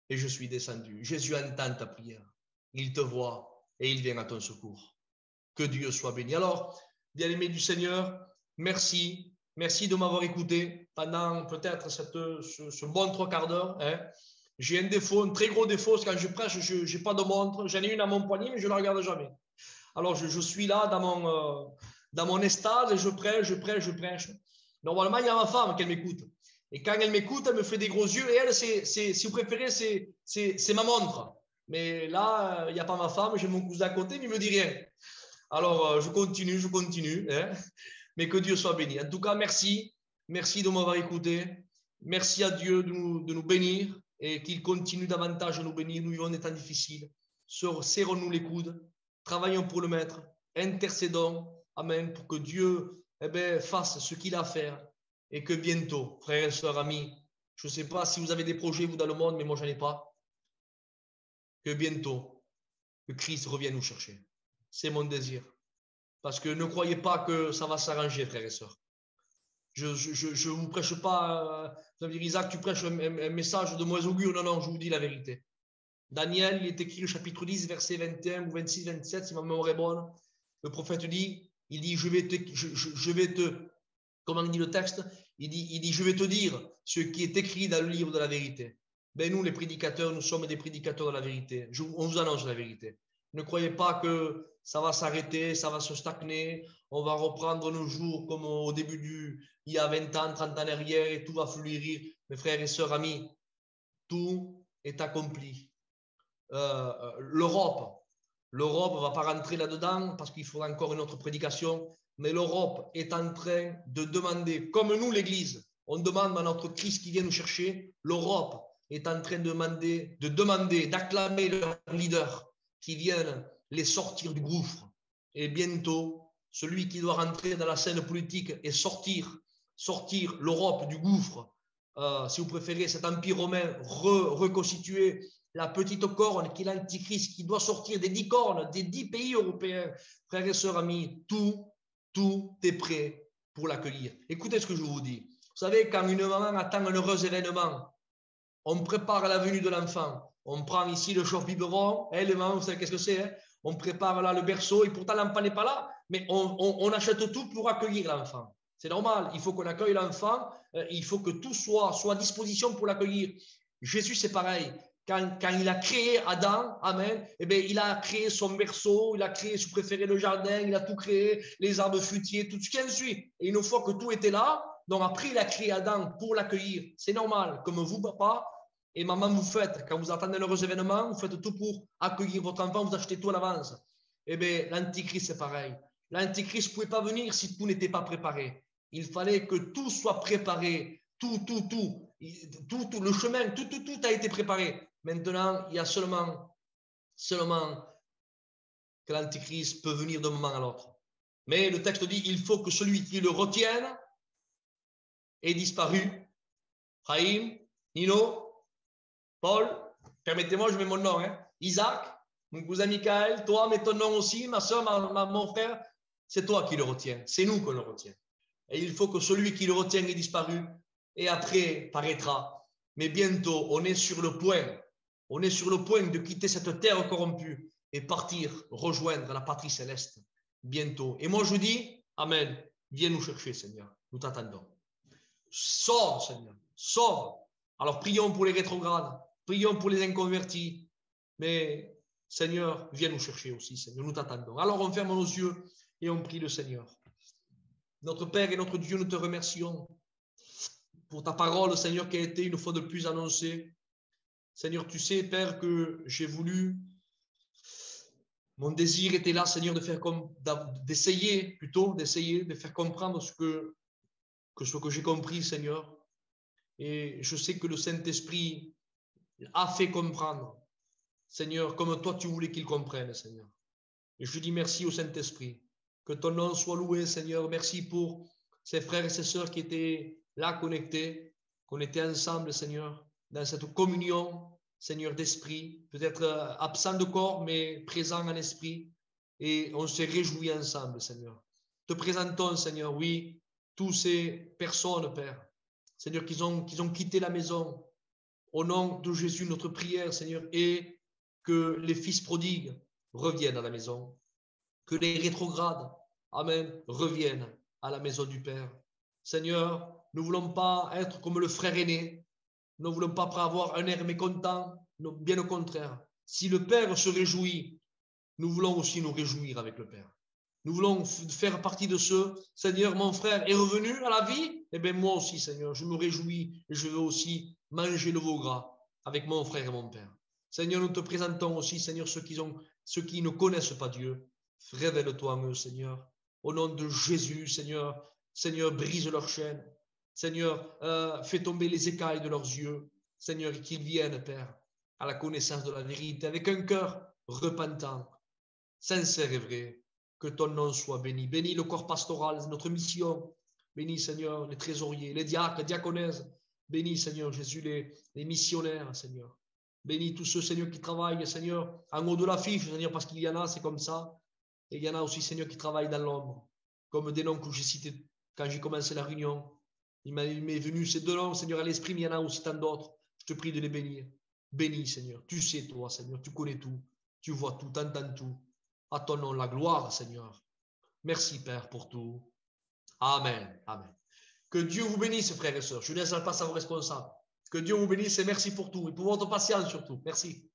et je suis descendu. Jésus entend ta prière. Il te voit et il vient à ton secours. Que Dieu soit béni. Alors, bien-aimés du Seigneur, merci. Merci de m'avoir écouté pendant peut-être ce bon 3/4 d'heure. J'ai un défaut, un très gros défaut, c'est quand je prêche, je n'ai pas de montre. J'en ai une à mon poignet, mais je ne la regarde jamais. Alors, je suis là dans mon estade et je prêche. Normalement, il y a ma femme qui m'écoute. Et quand elle m'écoute, elle me fait des gros yeux. Et elle, si vous préférez, c'est ma montre. Mais là, il n'y a pas ma femme, j'ai mon cousin à côté, mais il ne me dit rien. Alors, je continue. Mais que Dieu soit béni. En tout cas, merci. Merci de m'avoir écouté. Merci à Dieu de nous bénir et qu'il continue davantage à nous bénir. Nous vivons des temps difficiles. Serrons-nous les coudes. Travaillons pour le Maître. Intercédons. Amen. Pour que Dieu fasse ce qu'il a à faire. Et que bientôt, frères et sœurs, amis, je ne sais pas si vous avez des projets, vous, dans le monde, mais moi, je n'en ai pas. Que bientôt, que Christ revienne nous chercher. C'est mon désir. Parce que ne croyez pas que ça va s'arranger, frères et sœurs. Je ne vous prêche pas, ça veut dire, Isaac, tu prêches un message de mauvais augure. Non, non, je vous dis la vérité. Daniel, il est écrit au chapitre 10, verset 21 ou 26, 27, si ma mémoire est bonne. Le prophète dit, il dit, je vais te, comment dit le texte? Il dit, je vais te dire ce qui est écrit dans le livre de la vérité. Ben nous, les prédicateurs, nous sommes des prédicateurs de la vérité. On vous annonce la vérité. Ne croyez pas que ça va s'arrêter, ça va se stagner. On va reprendre nos jours comme au début il y a 20 ans, 30 ans derrière et tout va fleurir. Mes frères et sœurs, amis, tout est accompli. L'Europe ne va pas rentrer là-dedans parce qu'il faudra encore une autre prédication. Mais l'Europe est en train de demander, comme nous, l'Église, on demande à notre Christ qui vient nous chercher, l'Europe est en train de demander, d'acclamer leurs leaders qui viennent les sortir du gouffre. Et bientôt, celui qui doit rentrer dans la scène politique et sortir l'Europe du gouffre, si vous préférez, cet empire romain reconstitué, la petite corne qui est l'Antichrist, qui doit sortir des 10 cornes, des 10 pays européens. Frères et sœurs, amis, tout est prêt pour l'accueillir. Écoutez ce que je vous dis. Vous savez, quand une maman attend un heureux événement, on prépare la venue de l'enfant. On prend ici le chauffe-biberon. Les mamans, vous savez qu'est-ce que c'est? On prépare là le berceau et pourtant l'enfant n'est pas là, mais on achète tout pour accueillir l'enfant. C'est normal, il faut qu'on accueille l'enfant, il faut que tout soit à disposition pour l'accueillir. Jésus, c'est pareil. Quand il a créé Adam, amen, il a créé son berceau, il a créé, si vous préférez, le jardin, il a tout créé, les arbres fruitiers, tout ce qui en suit. Et une fois que tout était là, donc après, il a créé Adam pour l'accueillir. C'est normal, comme vous, papa et maman, vous faites, quand vous attendez un heureux événement, vous faites tout pour accueillir votre enfant, vous achetez tout à l'avance. L'Antichrist, c'est pareil. L'Antichrist ne pouvait pas venir si tout n'était pas préparé. Il fallait que tout soit préparé, tout, le chemin, tout a été préparé. Maintenant, il y a seulement que l'Antichrist peut venir d'un moment à l'autre. Mais le texte dit, il faut que celui qui le retienne ait disparu. Chaim, Nino, Paul, permettez-moi, je mets mon nom, Isaac, mon cousin Michael, toi, mets ton nom aussi, ma soeur, mon frère, c'est toi qui le retiens, c'est nous qui le retient. Et il faut que celui qui le retient ait disparu, et après paraîtra. Mais bientôt, on est sur le point On est sur le point de quitter cette terre corrompue et partir rejoindre la patrie céleste bientôt. Et moi, je dis, Amen. Viens nous chercher, Seigneur. Nous t'attendons. Sauve, Seigneur. Sauve. Alors, prions pour les rétrogrades. Prions pour les inconvertis. Mais, Seigneur, viens nous chercher aussi, Seigneur. Nous t'attendons. Alors, on ferme nos yeux et on prie le Seigneur. Notre Père et notre Dieu, nous te remercions pour ta parole, Seigneur, qui a été une fois de plus annoncée. Seigneur, tu sais, Père, que j'ai voulu, mon désir était là, Seigneur, d'essayer de faire comprendre ce que j'ai compris, Seigneur. Et je sais que le Saint-Esprit a fait comprendre, Seigneur, comme toi tu voulais qu'il comprenne, Seigneur. Et je dis merci au Saint-Esprit. Que ton nom soit loué, Seigneur. Merci pour ces frères et ces sœurs qui étaient là connectés, qu'on était ensemble, Seigneur, dans cette communion, Seigneur, d'esprit, peut-être absent de corps, mais présent en esprit. Et on s'est réjouis ensemble, Seigneur. Te présentons, Seigneur, oui, toutes ces personnes, Père, Seigneur, qui ont quitté la maison. Au nom de Jésus, notre prière, Seigneur, est que les fils prodigues reviennent à la maison, que les rétrogrades, Amen, reviennent à la maison du Père. Seigneur, nous ne voulons pas être comme le frère aîné, nous ne voulons pas avoir un air mécontent, bien au contraire. Si le Père se réjouit, nous voulons aussi nous réjouir avec le Père. Nous voulons faire partie de ceux, Seigneur, mon frère est revenu à la vie, eh bien moi aussi, Seigneur, je me réjouis et je veux aussi manger le veau gras avec mon frère et mon Père. Seigneur, nous te présentons aussi, Seigneur, ceux qui ne connaissent pas Dieu. Révèle-toi en eux, Seigneur. Au nom de Jésus, Seigneur, Seigneur, brise leurs chaînes. Seigneur, fais tomber les écailles de leurs yeux. Seigneur, et qu'ils viennent, Père, à la connaissance de la vérité, avec un cœur repentant, sincère et vrai. Que ton nom soit béni. Bénis le corps pastoral, notre mission. Bénis, Seigneur, les trésoriers, les diacres, les diaconesses. Bénis, Seigneur Jésus, les missionnaires, Seigneur. Bénis tous ceux, Seigneur, qui travaillent, Seigneur, en haut de l'affiche, Seigneur, parce qu'il y en a, c'est comme ça. Et il y en a aussi, Seigneur, qui travaillent dans l'ombre, comme des noms que j'ai cités quand j'ai commencé la réunion. Il m'est venu ces deux noms, Seigneur, à l'esprit, mais il y en a aussi tant d'autres. Je te prie de les bénir. Bénis, Seigneur. Tu sais, toi, Seigneur, tu connais tout. Tu vois tout, tu entends tout. À ton nom, la gloire, Seigneur. Merci, Père, pour tout. Amen. Amen. Que Dieu vous bénisse, frères et sœurs. Je laisse la place à vos responsables. Que Dieu vous bénisse et merci pour tout. Et pour votre patience surtout. Merci.